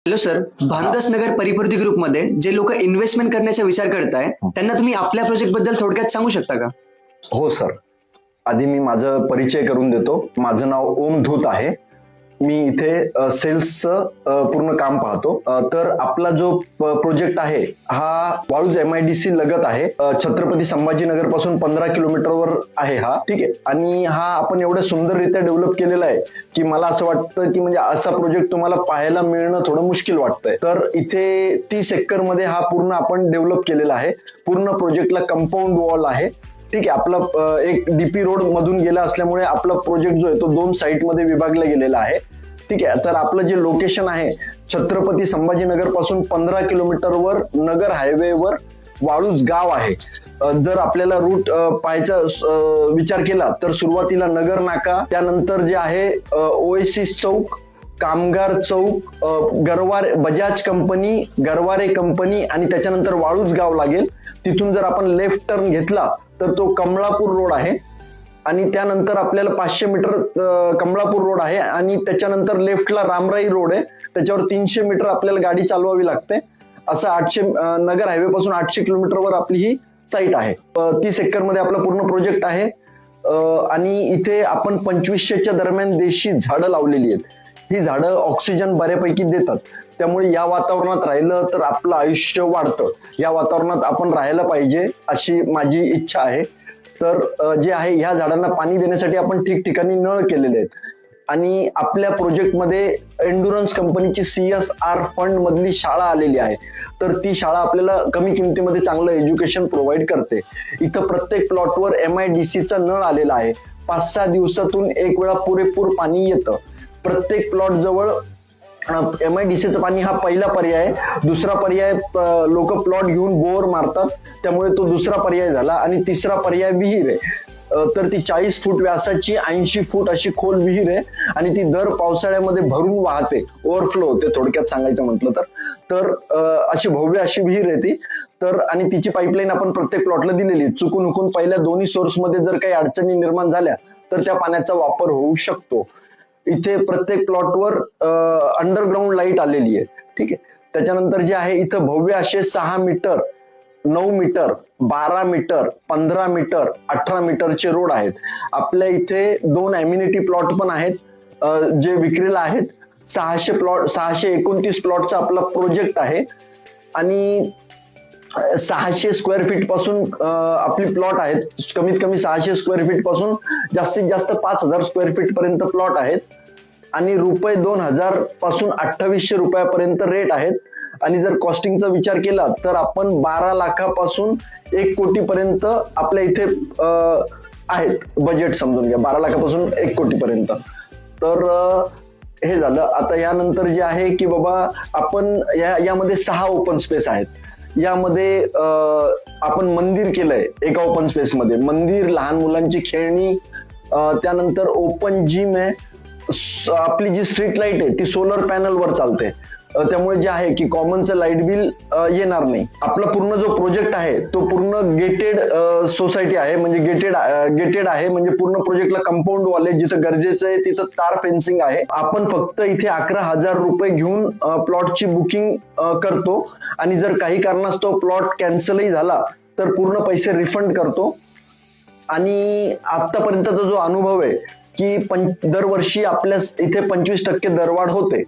Hello sir, Bhanudas नगर परिपूर्ती ग्रुपमध्ये जे लोक इन्व्हेस्टमेंट करण्याचा विचार करताय त्यांना तुम्ही आपल्या प्रोजेक्ट बद्दल थोडक्यात सांगू शकता का? हो सर, आधी मी माझं परिचय करून देतो. माझं नाव ओम धूत आहे. मी इथे सेल्सचं पूर्ण काम पाहतो. तर आपला जो प्रोजेक्ट आहे हा वाळूज MIDC लगत आहे. छत्रपती संभाजीनगर पासून 15 किलोमीटरवर आहे हा. ठीक आहे. आणि हा आपण एवढं सुंदररित्या डेव्हलप केलेला आहे की मला असं वाटतं की म्हणजे असा प्रोजेक्ट तुम्हाला पाहायला मिळणं थोडं मुश्किल वाटतंय. तर इथे 30 एकर मध्ये हा पूर्ण आपण डेव्हलप केलेला आहे. पूर्ण प्रोजेक्टला कंपाऊंड वॉल आहे. ठीक आहे. आपला एक DP रोड मधून गेला असल्यामुळे आपला प्रोजेक्ट जो आहे तो 2 साईड मध्ये विभागला गेलेला आहे. ठीक आहे. तर आपलं जे लोकेशन आहे छत्रपती संभाजीनगर पासून 15 किलोमीटरवर नगर हायवेवर वाळूज गाव आहे. जर आपल्याला रूट पाहायचा विचार केला तर सुरुवातीला नगर नाका, त्यानंतर जे आहे ओएसिस चौक, कामगार चौक, गरवारे बजाज कंपनी, गरवारे कंपनी आणि त्याच्यानंतर वाळूज गाव लागेल. तिथून जर आपण लेफ्ट टर्न घेतला तर तो कमळापूर रोड आहे आणि त्यानंतर आपल्याला 500 मीटर कमळापूर रोड आहे आणि त्याच्यानंतर लेफ्टला रामराई रोड आहे. त्याच्यावर 300 मीटर आपल्याला गाडी चालवावी लागते. असं 800 नगर हायवे पासून 800 किलोमीटरवर आपली ही साईट आहे. 30 एकर मध्ये आपला पूर्ण प्रोजेक्ट आहे. आणि इथे आपण 2500च्या दरम्यान देशी झाडं लावलेली आहेत. ही झाडं ऑक्सिजन बऱ्यापैकी देतात. त्यामुळे या वातावरणात राहिलं तर आपलं आयुष्य वाढतं. या वातावरणात आपण राहायला पाहिजे अशी माझी इच्छा आहे. तर जे आहे ह्या झाडांना पाणी देण्यासाठी आपण ठिकठिकाणी नळ केलेले आहेत. आणि आपल्या प्रोजेक्टमध्ये एन्डुरन्स कंपनीची CSR फंड मधली शाळा आलेली आहे. तर ती शाळा आपल्याला कमी किमतीमध्ये चांगलं एज्युकेशन प्रोव्हाइड करते. इथं प्रत्येक प्लॉटवर MIDCचा नळ आलेला आहे. 5-6 दिवसातून एक वेळा पुरेपूर पाणी येतं. प्रत्येक प्लॉट जवळ MIDCचं पाणी हा पहिला पर्याय आहे. दुसरा पर्याय लोक प्लॉट घेऊन बोर मारतात, त्यामुळे तो दुसरा पर्याय झाला. आणि तिसरा पर्याय विहीर आहे. तर ती 40 फूट व्यासाची 80 फूट अशी खोल विहीर आहे आणि ती दर पावसाळ्यामध्ये भरून वाहते, ओव्हरफ्लो होते थोडक्यात सांगायचं म्हटलं तर. अशी भव्य अशी विहीर आहे ती. तर आणि तिची पाईपलाईन आपण प्रत्येक प्लॉटला दिलेली. चुकून हुकून पहिल्या दोन्ही सोर्स मध्ये जर काही अडचणी निर्माण झाल्या तर त्या पाण्याचा वापर होऊ शकतो. इथे प्रत्येक प्लॉटवर अंडरग्राऊंड लाईट आलेली आहे. ठीक आहे. त्याच्यानंतर जे आहे इथं भव्य असे 6 मीटर, 9 मीटर, 12 मीटर, 15 मीटर, 18 मीटरचे रोड आहेत. आपल्या इथे 2 अम्युनिटी प्लॉट पण आहेत जे विक्रीला आहेत. 629 प्लॉटचा आपला प्रोजेक्ट आहे आणि 600 स्क्वेअर फीट पासून आपली प्लॉट आहेत. कमीत कमी 600 स्क्वेअर फीट पासून जास्तीत जास्त 5000 स्क्वेअर फीट पर्यंत प्लॉट आहेत. आणि रुपये 2000 पासून 2800 रुपयापर्यंत रेट आहेत. आणि जर कॉस्टिंगचा विचार केला तर आपण 12 लाखापासून 1 कोटीपर्यंत आपल्या इथे आहेत. बजेट समजून घ्या 12 लाखापासून 1 कोटीपर्यंत. तर हे झालं. आता यानंतर जे आहे की बाबा आपण यामध्ये 6 ओपन स्पेस आहेत. यामध्ये आपण मंदिर केलंय एका ओपन स्पेस मध्ये. मंदिर, लहान मुलांची खेळणी, त्यानंतर ओपन जिम आहे. आपली जी स्ट्रीट लाईट आहे ती सोलर पॅनल वर चालते. त्यामुळे जे आहे की कॉमनचं लाईट बिल येणार नाही. आपला पूर्ण जो प्रोजेक्ट आहे तो पूर्ण गेटेड सोसायटी आहे. म्हणजे गेटेड आहे. म्हणजे पूर्ण प्रोजेक्टला कंपाऊंड वॉल आहे. जिथं गरजेचं आहे तिथं तार फेन्सिंग आहे. आपण फक्त इथे 11,000 रुपये घेऊन प्लॉटची बुकिंग करतो आणि जर काही कारणास्तव प्लॉट कॅन्सलही झाला तर पूर्ण पैसे रिफंड करतो. आणि आतापर्यंतचा जो अनुभव आहे की दरवर्षी आपल्या इथे 25% दरवाढ होते.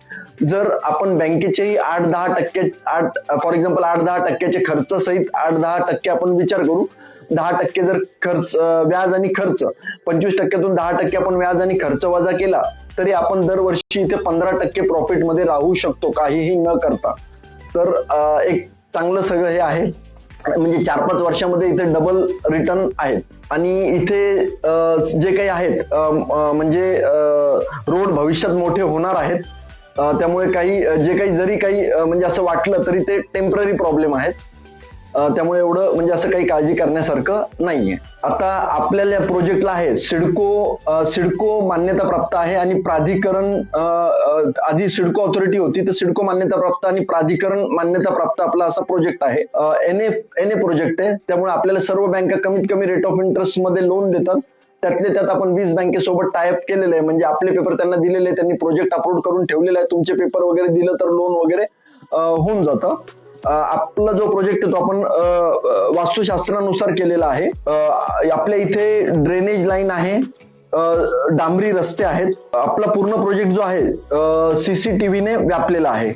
जर आपण बँकेचेही 8-10% फॉर एक्झाम्पल 8-10% खर्च सहित 8-10% आपण विचार करू. 10% जर खर्च व्याज आणि खर्च, 25%तून 10% आपण व्याज आणि खर्च वजा केला तरी आपण दरवर्षी इथे 15% प्रॉफिट मध्ये राहू शकतो काहीही न करता. तर एक चांगलं सगळं हे आहे. म्हणजे 4-5 वर्षामध्ये इथे डबल रिटर्न आहेत. आणि इथे जे काही आहेत म्हणजे रोड भविष्यात मोठे होणार आहेत. त्यामुळे जरी काही म्हणजे असं वाटलं तरी ते टेम्पररी प्रॉब्लेम आहेत. त्यामुळे एवढं म्हणजे असं काही काळजी करण्यासारखं नाहीये. आता आपल्याला प्रोजेक्टला आहे सिडको मान्यता प्राप्त आहे आणि प्राधिकरण, आधी सिडको ऑथॉरिटी होती तर सिडको मान्यता प्राप्त आणि प्राधिकरण मान्यता प्राप्त आपला असा प्रोजेक्ट आहे. NA प्रोजेक्ट आहे. त्यामुळे आपल्याला सर्व बँका कमीत कमी रेट ऑफ इंटरेस्ट मध्ये लोन देतात. त्यातले त्यात आपण वीज बँकेसोबत टायअप केलेलं आहे, म्हणजे आपले पेपर त्यांना दिलेले आहे, त्यांनी प्रोजेक्ट अपलोड करून ठेवलेला आहे. तुमचे पेपर वगैरे दिलं तर लोन वगैरे होऊन जातं. आपला जो प्रोजेक्ट आहे तो आपण वास्तुशास्त्रानुसार केलेला आहे. आपल्या इथे ड्रेनेज लाईन आहे, डांबरी रस्ते आहेत. आपला पूर्ण प्रोजेक्ट जो आहे CCTV ने व्यापलेला आहे.